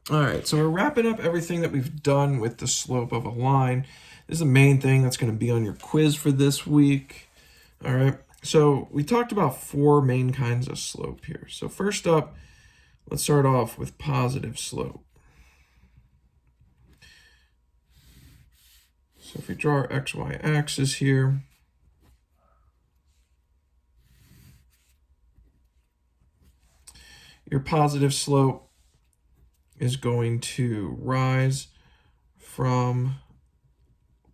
All right, so we're wrapping up everything that we've done with the slope of a line. This is the main thing that's going to be on your quiz for this week. All right, so we talked about 4 main kinds of slope here. So first up, let's start off with positive slope. So if we draw our xy axis here, your positive slope is going to rise from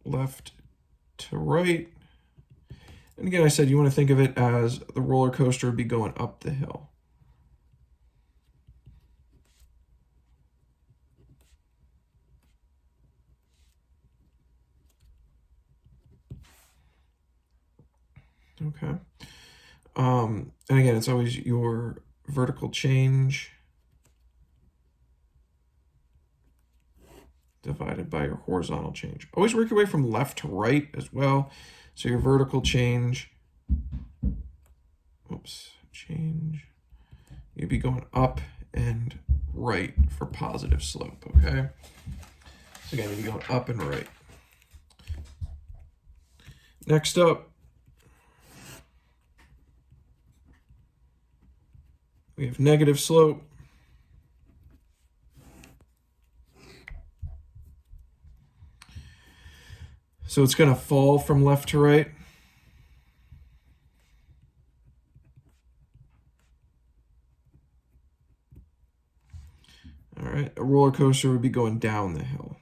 left to right. And again, I said you want to think of it as the roller coaster would be going up the hill. Okay. And again, it's always your vertical change divided by your horizontal change. Always work your way from left to right as well. So your vertical change, change, you'd be going up and right for positive slope, okay? So again, you'd be going up and right. Next up, we have negative slope. So it's going to fall from left to right. All right, a roller coaster would be going down the hill.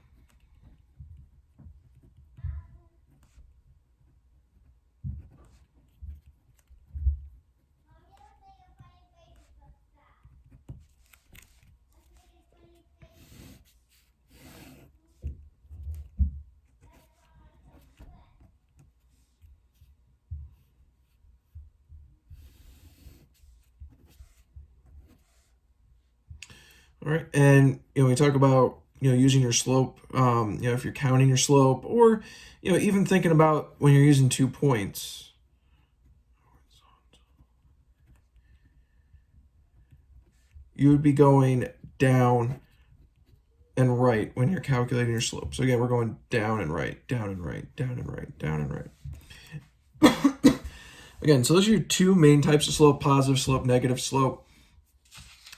All right, and we talk about using your slope. If you're counting your slope, or even thinking about when you're using 2 points. You would be going down and right when you're calculating your slope. So again, we're going down and right, down and right, down and right, down and right. Again, so those are your 2 main types of slope: positive slope, negative slope.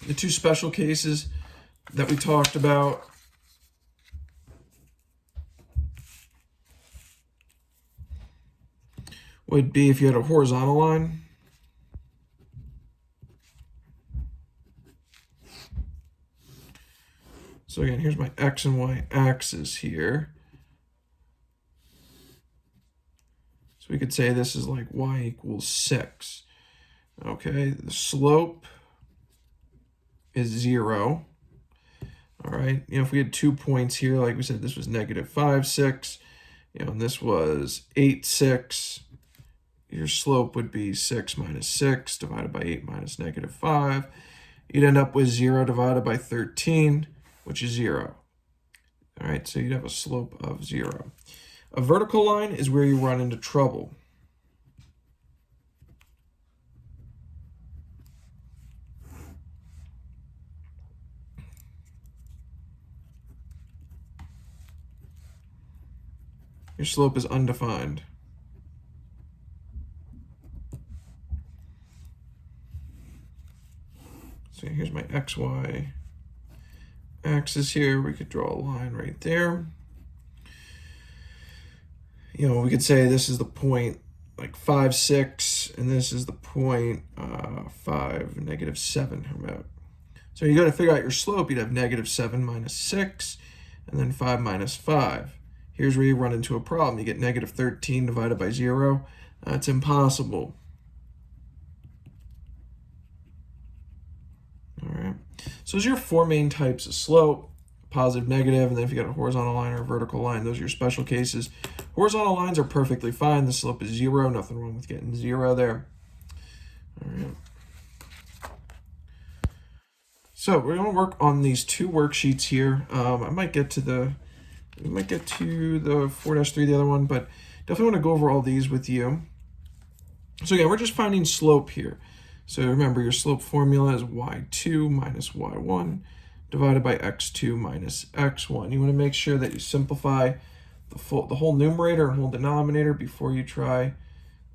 The 2 special cases that we talked about would be if you had a horizontal line. So again, here's my x and y axis here. So we could say this is like y equals 6. Okay, the slope is 0. All right, if we had 2 points here, like we said, this was -5, 6, and this was 8, 6. Your slope would be 6 minus 6 divided by 8 minus -5. You'd end up with 0 divided by 13, which is 0. All right, so you'd have a slope of 0. A vertical line is where you run into trouble. Your slope is undefined. So here's my xy axis here. We could draw a line right there. We could say this is the point like 5, 6, and this is the point 5, -7. How about? So you got to figure out your slope. You'd have -7 minus 6, and then 5 minus 5. Here's where you run into a problem. You get -13 divided by 0. That's impossible. All right. So those are your 4 main types of slope: positive, negative, and then if you got a horizontal line or a vertical line, those are your special cases. Horizontal lines are perfectly fine. The slope is 0. Nothing wrong with getting 0 there. All right. So we're going to work on these 2 worksheets here. I might get to the 4-3, the other one, but definitely want to go over all these with you. So again, we're just finding slope here. So remember, your slope formula is y2 minus y1 divided by x2 minus x1. You want to make sure that you simplify the whole numerator and whole denominator before you try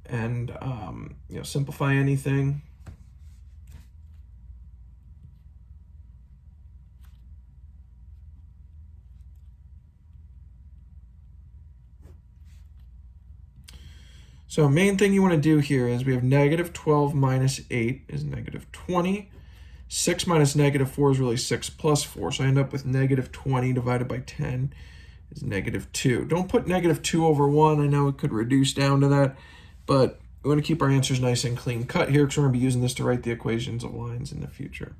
and simplify anything. So main thing you want to do here is we have negative 12 minus 8 is negative 20. 6 minus negative 4 is really 6 plus 4. So I end up with negative 20 divided by 10 is negative 2. Don't put negative 2 over 1. I know it could reduce down to that, but we want to keep our answers nice and clean cut here because we're going to be using this to write the equations of lines in the future.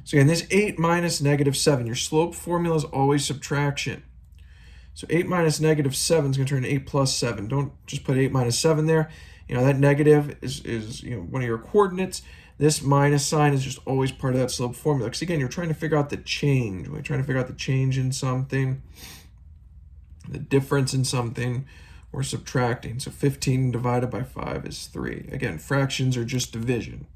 So again, this 8 minus negative 7. Your slope formula is always subtraction. So 8 minus negative 7 is going to turn 8 plus 7. Don't just put 8 minus 7 there. That negative is one of your coordinates. This minus sign is just always part of that slope formula. Because again, you're trying to figure out the change. When you're trying to figure out the change in something, the difference in something, we're subtracting. So 15 divided by 5 is 3. Again, fractions are just division.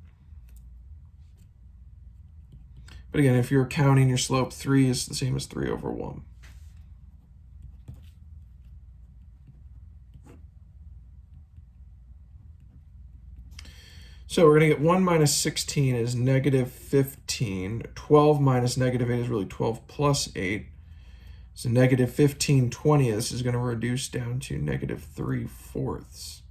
But again, if you're counting your slope, 3 is the same as 3 over 1. So we're going to get 1 minus 16 is negative 15. 12 minus negative 8 is really 12 plus 8. So negative 15 20ths is going to reduce down to negative 3/4.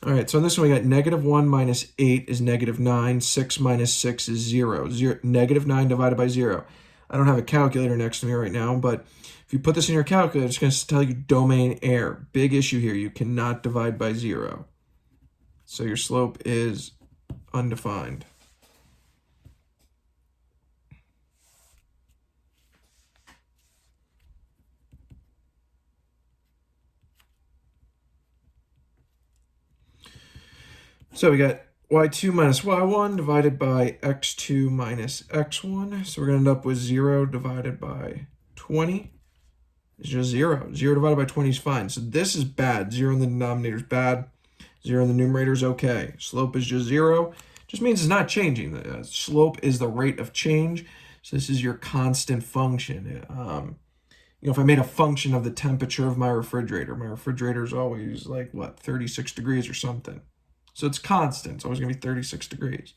All right, so on this one we got negative 1 minus 8 is negative 9. 6 minus 6 is 0. Negative 9 divided by 0. I don't have a calculator next to me right now, but if you put this in your calculator, it's going to tell you domain error. Big issue here. You cannot divide by 0. So your slope is undefined. So we got y2 minus y1 divided by x2 minus x1. So we're going to end up with 0 divided by 20. It's just 0. 0 divided by 20 is fine. So this is bad. 0 in the denominator is bad. 0 in the numerator is okay. Slope is just 0. Just means it's not changing. The slope is the rate of change. So this is your constant function. If I made a function of the temperature of my refrigerator is always like, 36 degrees or something. So it's constant. It's always going to be 36 degrees.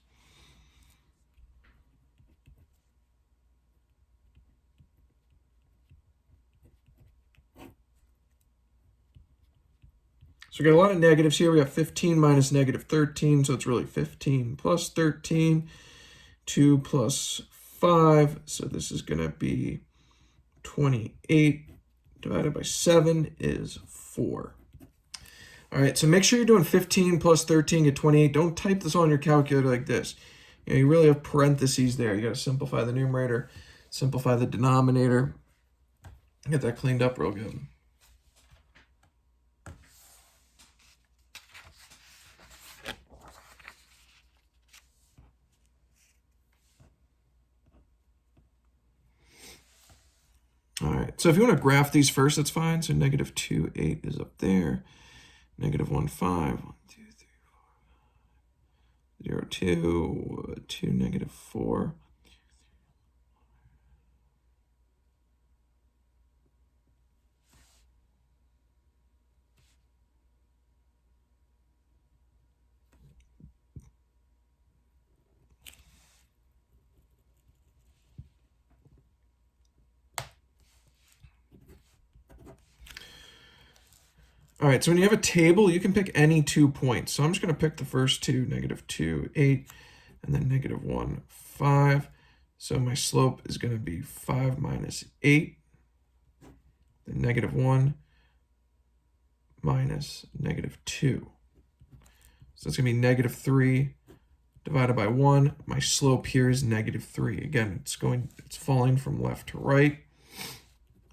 So we got a lot of negatives here. We got 15 minus negative 13. So it's really 15 plus 13. 2 plus 5. So this is going to be 28 divided by 7 is 4. All right, so make sure you're doing 15 plus 13 get 28. Don't type this on your calculator like this. You really have parentheses there. You got to simplify the numerator, simplify the denominator. Get that cleaned up real good. All right, so if you want to graph these first, that's fine. So negative 2, 8 is up there. Negative 1, 5. 1, 2, 3, 4. 0, 2. 2, negative 4. All right, so when you have a table, you can pick any 2 points. So I'm just going to pick the first two, negative 2, 8, and then negative 1, 5. So my slope is going to be 5 minus 8, then negative 1 minus negative 2. So it's going to be negative 3 divided by 1. My slope here is negative 3. Again, it's falling from left to right.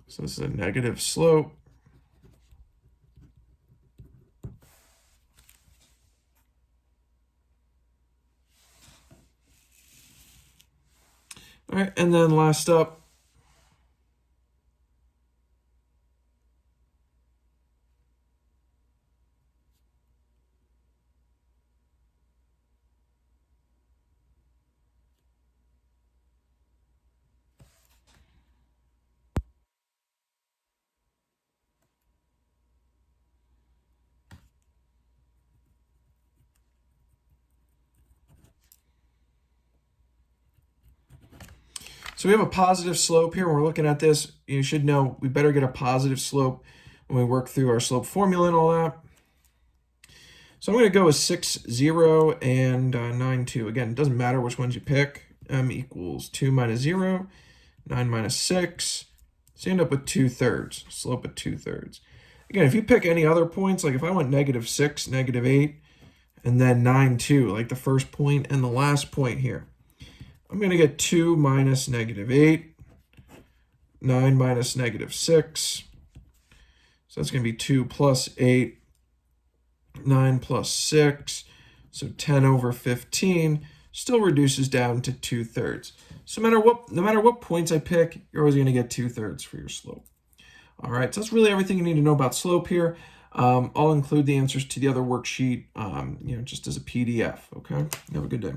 So this is a negative slope. All right, and then last up, so we have a positive slope here. When we're looking at this, you should know we better get a positive slope when we work through our slope formula and all that. So I'm going to go with 6, 0, and 9, 2. Again, it doesn't matter which ones you pick. M equals 2 minus 0, 9 minus 6. So you end up with 2/3, slope of 2/3. Again, if you pick any other points, like if I went -6, -8, and then 9, 2, like the first point and the last point here, I'm going to get 2 minus -8, 9 minus -6. So that's going to be 2 plus 8, 9 plus 6. So 10 over 15 still reduces down to 2/3. So no matter what points I pick, you're always going to get 2/3 for your slope. All right, so that's really everything you need to know about slope here. I'll include the answers to the other worksheet, just as a PDF. Okay, have a good day.